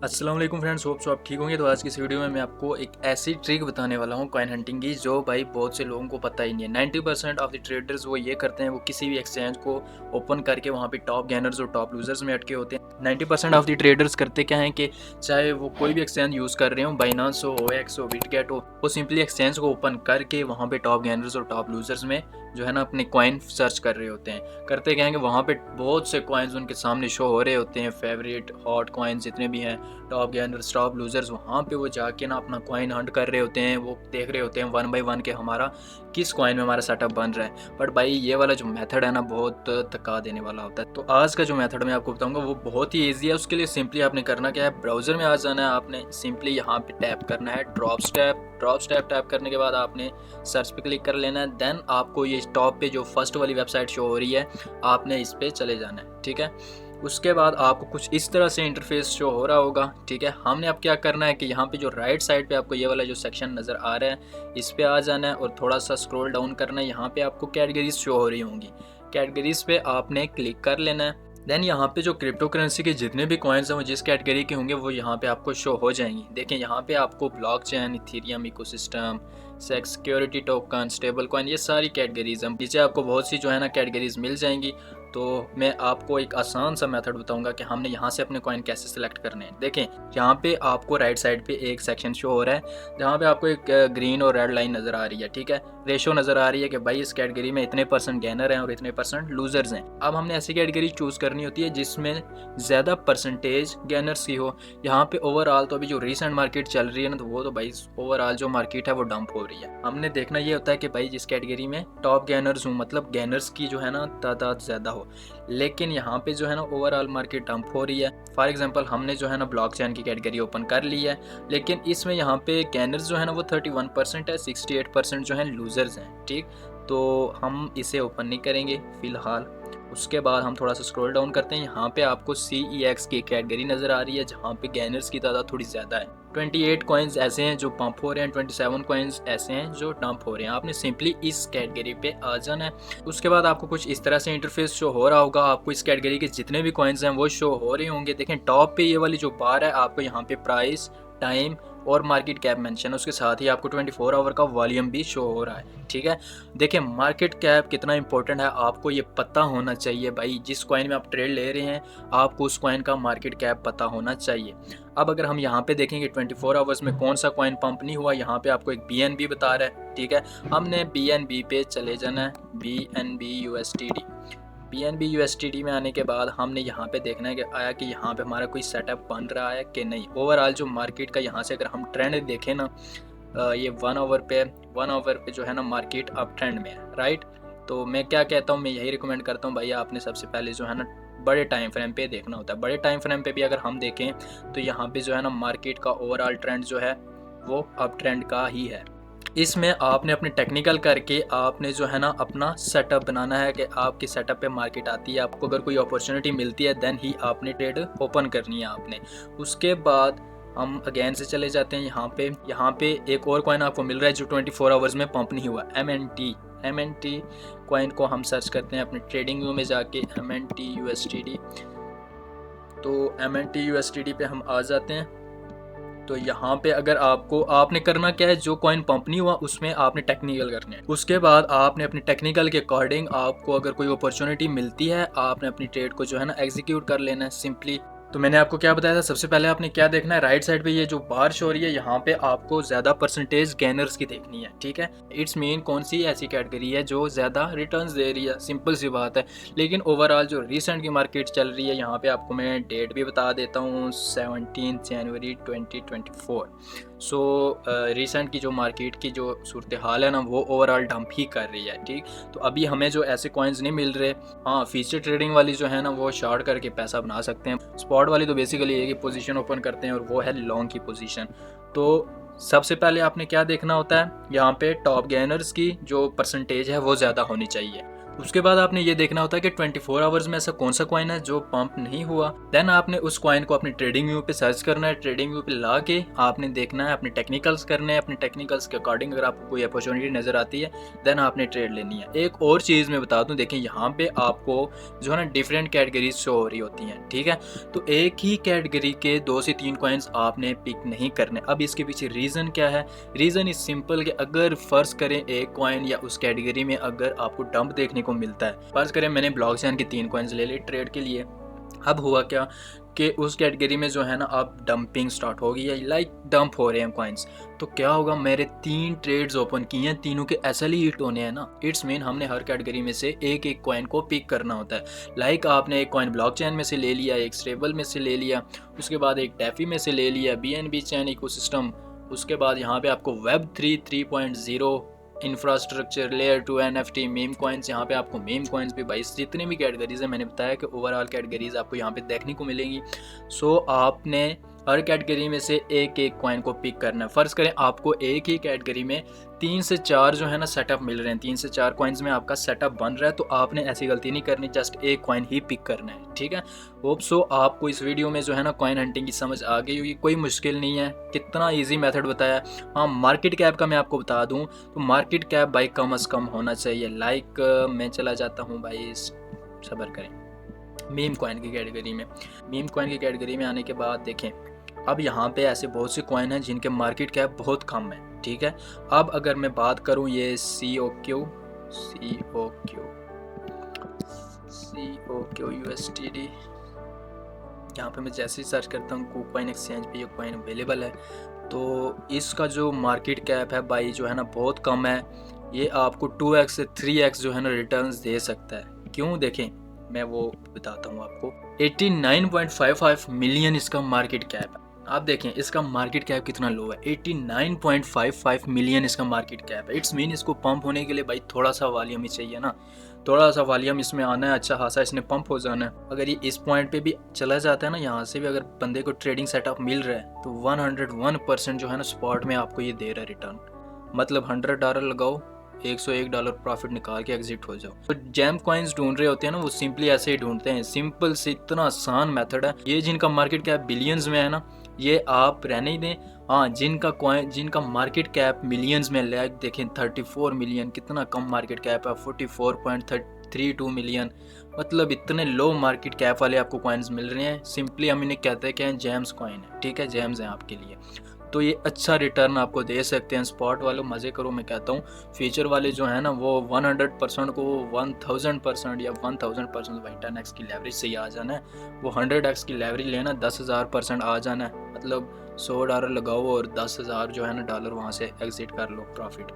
अस्सलाम वालेकुम friends, hope so आप ठीक होंगे। तो आज की इस वीडियो में मैं आपको एक ऐसी ट्रिक बताने वाला हूँ कॉइन हंटिंग की, जो भाई बहुत से लोगों को पता ही नहीं है। 90% ऑफ द ट्रेडर्स वो ये करते हैं, वो किसी भी एक्सचेंज को ओपन करके वहाँ पे टॉप गेनर्स और टॉप लूजर्स में अटके होते हैं। 90% ऑफ द ट्रेडर्स करते क्या हैं कि चाहे वो कोई भी एक्सचेंज यूज़ कर रहे हो, बाइनांस हो, OX हो, बिटगेट हो, वो सिंपली एक्सचेंज को ओपन करके वहाँ पे टॉप गेनर्स और टॉप लूजर्स में जो है ना अपने कॉइन सर्च कर रहे होते हैं। करते क्या है कि वहाँ पे बहुत से कॉइन्स उनके सामने शो हो रहे होते हैं, फेवरेट हॉट कॉइन्स जितने भी हैं, टॉप गेनर्स टॉप लूजर्स, वहाँ पे वो जाके ना अपना कॉइन हंट कर रहे होते हैं। वो देख रहे होते हैं 1 बाय 1 के हमारा किस कॉइन में हमारा सेटअप बन रहा है। बट भाई ये वाला जो मेथड है ना बहुत थका देने वाला होता है। तो आज का जो मेथड मैं आपको बताऊंगा वो बहुत ही ईजी है। उसके लिए सिंपली आपने करना क्या है, ब्राउज़र में आ जाना है। आपने सिंपली यहाँ पे टैप करना है ड्रॉप स्टेप टैप करने के बाद आपने सर्च पे क्लिक कर लेना है। देन आपको ये टॉप पे जो फर्स्ट वाली वेबसाइट शो हो रही है, आपने इस पे चले जाना है। ठीक है, उसके बाद आपको कुछ इस तरह से इंटरफेस शो हो रहा होगा। ठीक है, हमने अब क्या करना है कि यहाँ पे जो राइट साइड पे आपको ये वाला जो सेक्शन नज़र आ रहा है, इस पे आ जाना है और थोड़ा सा स्क्रॉल डाउन करना है। यहाँ पे आपको कैटेगरीज शो हो रही होंगी, कैटेगरीज पे आपने क्लिक कर लेना है। देन यहाँ पे जो क्रिप्टो करेंसी के जितने भी कॉइन्स हैं वो जिस कैटेगरी के होंगे वो यहाँ पे आपको शो हो जाएंगी। देखें यहाँ पे आपको blockchain, Ethereum ecosystem, security token, stable coin, ये सारी कैटेगरीज हैं। नीचे आपको बहुत सी जो है ना कैटेगरीज मिल जाएंगी। तो मैं आपको एक आसान सा मेथड बताऊंगा कि हमने यहाँ से अपने कॉइन कैसे सिलेक्ट करने हैं। देखें यहाँ पे आपको राइट साइड पे एक सेक्शन शो हो रहा है जहाँ पे आपको एक ग्रीन और रेड लाइन नज़र आ रही है। ठीक है, रेशो नज़र आ रही है कि भाई इस कैटेगरी में इतने % गेनर हैं और इतने % लूजर्स हैं। अब हमने ऐसी कैटेगरी चूज़ करनी होती है जिसमें ज़्यादा परसेंटेज गेनर्स की हो। यहाँ पे ओवरऑल तो अभी जो रिसेंट मार्केट चल रही है ना, तो वो तो भाई ओवरऑल जो मार्केट है वो डंप हो रही है। हमने देखना ये होता है कि भाई जिस कैटेगरी में टॉप गेनर्स हूँ, मतलब गेनर्स की जो है ना तादाद ज़्यादा हो। लेकिन यहाँ पे जो है ना ओवरऑल मार्केट डंप हो रही है। फॉर एग्जांपल हमने जो है ना ब्लॉकचेन की कैटेगरी ओपन कर ली है, लेकिन इसमें यहाँ पे गेनर्स जो है ना वो 31% है, 68% जो है लूजर्स हैं। ठीक, तो हम इसे ओपन नहीं करेंगे फ़िलहाल। उसके बाद हम थोड़ा सा स्क्रॉल डाउन करते हैं। यहाँ पे आपको CEX की कैटेगरी नज़र आ रही है जहाँ पे गेनर्स की तादाद थोड़ी ज़्यादा है। 28 कॉइन्स ऐसे हैं जो पंप हो रहे हैं, 27 कॉइन्स ऐसे हैं जो डंप हो रहे हैं। आपने सिंपली इस कैटेगरी पे आ जाना है। उसके बाद आपको कुछ इस तरह से इंटरफेस शो हो रहा होगा। आपको इस कैटेगरी के जितने भी कॉइन्स हैं वो शो हो रहे होंगे। देखें टॉप पे ये वाली जो बार है, आपको यहाँ पे प्राइस, टाइम और मार्केट कैप मेंशन है। उसके साथ ही आपको 24 आवर का वॉल्यूम भी शो हो रहा है। ठीक है, देखिए मार्केट कैप कितना इंपॉर्टेंट है, आपको ये पता होना चाहिए भाई। जिस कॉइन में आप ट्रेड ले रहे हैं आपको उस कॉइन का मार्केट कैप पता होना चाहिए। अब अगर हम यहाँ पे देखेंगे 24 आवर्स में कौन सा कॉइन पंप नहीं हुआ, यहाँ पे आपको एक BNB बता रहा है। ठीक है, हमने BNB पे चले जाना है, BNB USDT में आने के बाद हमने यहाँ पे देखना है कि आया कि यहाँ पे हमारा कोई सेटअप बन रहा है कि नहीं। ओवरऑल जो मार्केट का यहाँ से अगर हम ट्रेंड देखें ना, ये 1 आवर पे जो है ना मार्केट अप ट्रेंड में है। राइट, तो मैं क्या कहता हूँ, मैं यही रिकमेंड करता हूँ भाई आपने सबसे पहले जो है ना बड़े टाइम फ्रेम पे देखना होता है। बड़े टाइम फ्रेम पे भी अगर हम देखें तो यहाँ पे जो है ना मार्केट का ओवरऑल ट्रेंड जो है वो अप ट्रेंड का ही है। इसमें आपने अपने टेक्निकल करके आपने जो है ना अपना सेटअप बनाना है कि आपके सेटअप पे मार्केट आती है, आपको अगर कोई अपॉर्चुनिटी मिलती है देन ही आपने ट्रेड ओपन करनी है आपने। उसके बाद हम अगेन से चले जाते हैं। यहाँ पे एक और कॉइन आपको मिल रहा है जो 24 आवर्स में पंप नहीं हुआ, MNT कॉइन को हम सर्च करते हैं अपने ट्रेडिंग व्यू में जाके, MNT USDT। तो MNT USDT पे हम आ जाते हैं। तो यहाँ पे अगर आपने करना क्या है, जो कॉइन पंप नहीं हुआ उसमें आपने टेक्निकल करने हैं। उसके बाद आपने अपने टेक्निकल के अकॉर्डिंग आपको अगर कोई अपॉर्चुनिटी मिलती है आपने अपनी ट्रेड को जो है ना एग्जीक्यूट कर लेना है सिंपली। तो मैंने आपको क्या बताया था, सबसे पहले आपने क्या देखना है, राइट साइड पे ये जो बार शो हो रही है यहाँ पे आपको ज़्यादा परसेंटेज गेनर्स की देखनी है। ठीक है, इट्स मीन कौन सी ऐसी कैटेगरी है जो ज़्यादा रिटर्न्स दे रही है, सिंपल सी बात है। लेकिन ओवरऑल जो रिसेंट की मार्केट चल रही है, यहाँ पे आपको मैं डेट भी बता देता हूँ, 17 जनवरी 2024। सो रिसेंट की जो मार्केट की जो सूरत हाल है ना वो ओवरऑल डंप ही कर रही है। ठीक, तो अभी हमें जो ऐसे कॉइन्स नहीं मिल रहे। हाँ, फ्यूचर ट्रेडिंग वाली जो है ना वो शॉर्ट करके पैसा बना सकते हैं। स्पॉट वाली तो बेसिकली एक ही पोजीशन ओपन करते हैं और वो है लॉन्ग की पोजीशन। तो सबसे पहले आपने क्या देखना होता है, यहाँ पे टॉप गेनर्स की जो परसेंटेज है वो ज़्यादा होनी चाहिए। उसके बाद आपने ये देखना होता है कि 24 आवर्स में ऐसा कौन सा कॉइन है जो पंप नहीं हुआ। देन आपने उस कॉइन को अपनी ट्रेडिंग व्यू पे सर्च करना है, ट्रेडिंग व्यू पे ला के आपने देखना है, अपने टेक्निकल्स करने हैं, अपने टेक्निकल्स के अकॉर्डिंग अगर आपको कोई अपॉर्चुनिटी नज़र आती है देन आपने ट्रेड लेनी है। एक और चीज़ मैं बता दूँ, देखें यहाँ पे आपको जो है ना डिफरेंट कैटेगरीज शो हो रही होती हैं, ठीक है। तो एक ही कैटेगरी के 2 से 3 कॉइन्स आपने पिक नहीं करने। अब इसके पीछे रीज़न क्या है? रीज़न इज सिंपल कि अगर फ़र्ज़ करें एक कॉइन या उस कैटेगरी में अगर आपको डंप देखने को मिलता है, फ़र्ज़ करें मैंने ब्लॉकचेन के 3 कॉइन्स ले लिए ट्रेड के लिए। अब हुआ क्या कि उस कैटेगरी में जो है ना अब डंपिंग स्टार्ट हो गई है, लाइक डंप हो रहे हैं कॉइन्स। तो क्या होगा, मेरे 3 ट्रेड्स ओपन किए हैं, तीनों के एसएल हिट होने हैं ना। इट्स मीन हमने हर कैटेगरी में से एक एक कॉइन को पिक करना होता है। लाइक आपने एक कॉइन ब्लॉकचेन में से ले लिया, एक स्टेबल में से ले लिया, उसके बाद एक डेफी में से ले लिया, बीएनबी चैन इकोसिस्टम, उसके बाद यहाँ पे आपको web 3 3.0 infrastructure, layer 2 NFT, meme coins. यहाँ पे आपको मीम कॉइन्स भी 22 जितने भी कैटेगरीज है मैंने बताया कि ओवरऑल कैटेगरीज आपको यहाँ पे देखने को मिलेंगी। सो आपने हर कैटेगरी में से एक एक कॉइन को पिक करना है। फ़र्ज़ करें आपको एक ही कैटेगरी में 3 से 4 जो है ना सेटअप मिल रहे हैं, 3 से 4 कॉइन्स में आपका सेटअप बन रहा है, तो आपने ऐसी गलती नहीं करनी, जस्ट एक कॉइन ही पिक करना है, ठीक है। होप सो आपको इस वीडियो में जो है ना कॉइन हंटिंग की समझ आ गई होगी। कोई मुश्किल नहीं है, कितना ईजी मेथड बताया। हाँ, मार्केट कैप का मैं आपको बता दूँ तो मार्केट कैप भाई कम अज़ कम होना चाहिए। लाइक मैं चला जाता हूँ भाई, सब्र करें, मीम कॉइन की कैटेगरी में। मीम कॉइन की कैटेगरी में आने के बाद देखें, अब यहाँ पे ऐसे बहुत से कॉइन हैं जिनके मार्केट कैप बहुत कम है, ठीक है। अब अगर मैं बात करूँ ये COQ USTD, यहाँ पे मैं जैसे ही सर्च करता हूँ KuCoin एक्सचेंज पे ये कॉइन अवेलेबल है, तो इसका जो मार्केट कैप है भाई जो है ना बहुत कम है। ये आपको 2x से 3x जो है ना रिटर्न्स दे सकता है। क्यों, देखें मैं वो बताता हूँ आपको। 89.55 मिलियन इसका मार्केट कैप है। आप देखें इसका मार्केट कैप कितना लो है, 89.55 मिलियन इसका मार्केट कैप है। इट्स मीन इसको पंप होने के लिए भाई थोड़ा सा वॉल्यूम ही चाहिए ना, थोड़ा सा वॉल्यूम इसमें आना है, अच्छा खासा इसने पंप हो जाना है। अगर ये इस पॉइंट पे भी चला जाता है ना, यहाँ से भी अगर बंदे को ट्रेडिंग सेटअप मिल रहा है तो 101% जो है ना स्पॉट में आपको ये दे रहा है रिटर्न। मतलब $100 लगाओ, $101 प्रॉफिट निकाल के एग्जिट हो जाओ। तो जैम कॉइन्स ढूंढ रहे होते हैं ना, वो सिंपली ऐसे ही ढूंढते हैं। सिंपल से इतना आसान मेथड है ये। जिनका मार्केट कैप बिलियंस में है ना, ये आप रहने ही दें। हाँ, जिनका मार्केट कैप मिलियंस में है, देखें 34 मिलियन, कितना कम मार्केट कैप है, 44.32 मिलियन। मतलब इतने लो मार्केट कैप वाले आपको कॉइन्स मिल रहे हैं। सिंपली हम इन्हें कहते हैं कि जेम्स कॉइन है, ठीक है, जेम्स हैं आपके लिए। तो ये अच्छा रिटर्न आपको दे सकते हैं। स्पॉट वालों मज़े करो, मैं कहता हूँ। फ्यूचर वाले जो है ना वो 100% को 1000% या 1000% भाई 10x की लेवरेज से ही आ जाना है। वो 100x की लेवरेज लेना, 10,000% आ जाना है। मतलब $100 लगाओ और 10,000 जो है ना डॉलर वहाँ से एग्जिट कर लो प्रॉफिट।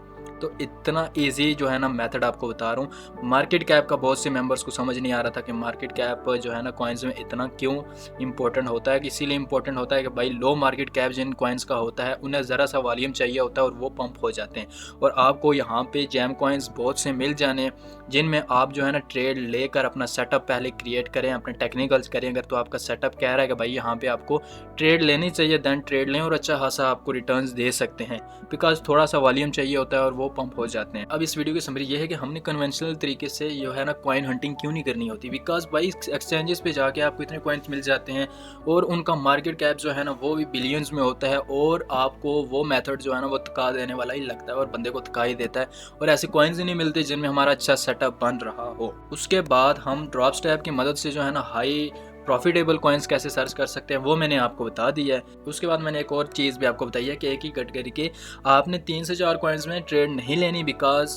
तो इतना इजी जो है ना मेथड आपको बता रहा हूँ। मार्केट कैप का बहुत से मेंबर्स को समझ नहीं आ रहा था कि मार्केट कैप जो है ना कॉइन्स में इतना क्यों इंपॉर्टेंट होता है। इसीलिए इंपॉर्टेंट होता है कि भाई लो मार्केट कैप जिन कॉइन्स का होता है उन्हें ज़रा सा वॉल्यूम चाहिए होता है और वो पंप हो जाते हैं। और आपको यहाँ पे जैम कॉइन्स बहुत से मिल जाने जिनमें आप जो है ना ट्रेड लेकर अपना सेटअप पहले क्रिएट करें, अपने टेक्निकल्स करें। अगर तो आपका सेटअप कह रहा है कि भाई यहाँ पे आपको ट्रेड लेनी चाहिए, दैन ट्रेड लें और अच्छा खासा आपको रिटर्न्स दे सकते हैं, बिकॉज थोड़ा सा वॉल्यूम चाहिए होता है और वो पंप हो जाते हैं। अब इस वीडियो की समरी ये है कि हमने कन्वेंशनल तरीके से जो है ना कॉइन हंटिंग क्यों नहीं करनी होती। बिकॉज भाई एक्सचेंजेस पे जाके आपको इतने कॉइन्स मिल जाते हैं और उनका मार्केट कैप जो है ना वो भी बिलियंस में होता है, और आपको वो मेथड जो है ना वो थका देने वाला ही लगता है और बंदे को थका ही देता है। और ऐसे कॉइन्स ही नहीं मिलते जिनमें हमारा अच्छा सेटअप बन रहा हो। उसके बाद हम ड्रॉप स्टेप की मदद से जो है ना हाई प्रॉफिटेबल कॉइन्स कैसे सर्च कर सकते हैं वो मैंने आपको बता दिया है। उसके बाद मैंने एक और चीज़ भी आपको बताई है कि एक ही कैटेगरी के आपने 3 से 4 कॉइन्स में ट्रेड नहीं लेनी। बिकॉज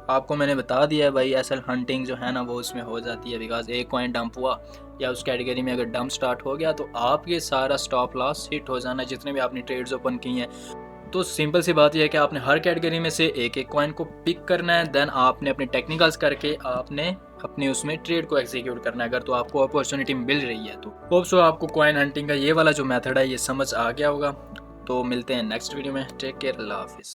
आपको मैंने बता दिया है भाई एसएल हंटिंग जो है ना वो उसमें हो जाती है। बिकॉज एक कॉइन डंप हुआ या उस कैटेगरी में अगर डंप स्टार्ट हो गया तो आपके सारा स्टॉप लॉस हिट हो जाना जितने भी आपने ट्रेड्स ओपन की हैं। तो सिंपल सी बात यह है कि आपने हर कैटेगरी में से एक एक कॉइन को पिक करना है, देन आपने अपने टेक्निकल्स करके आपने अपने उसमें ट्रेड को एग्जीक्यूट करना है अगर तो आपको अपॉर्चुनिटी मिल रही है। तो होप सो आपको कॉइन हंटिंग का ये वाला जो मेथड है ये समझ आ गया होगा। तो मिलते हैं नेक्स्ट वीडियो में। टेक केयर, अल्लाह हाफिज़।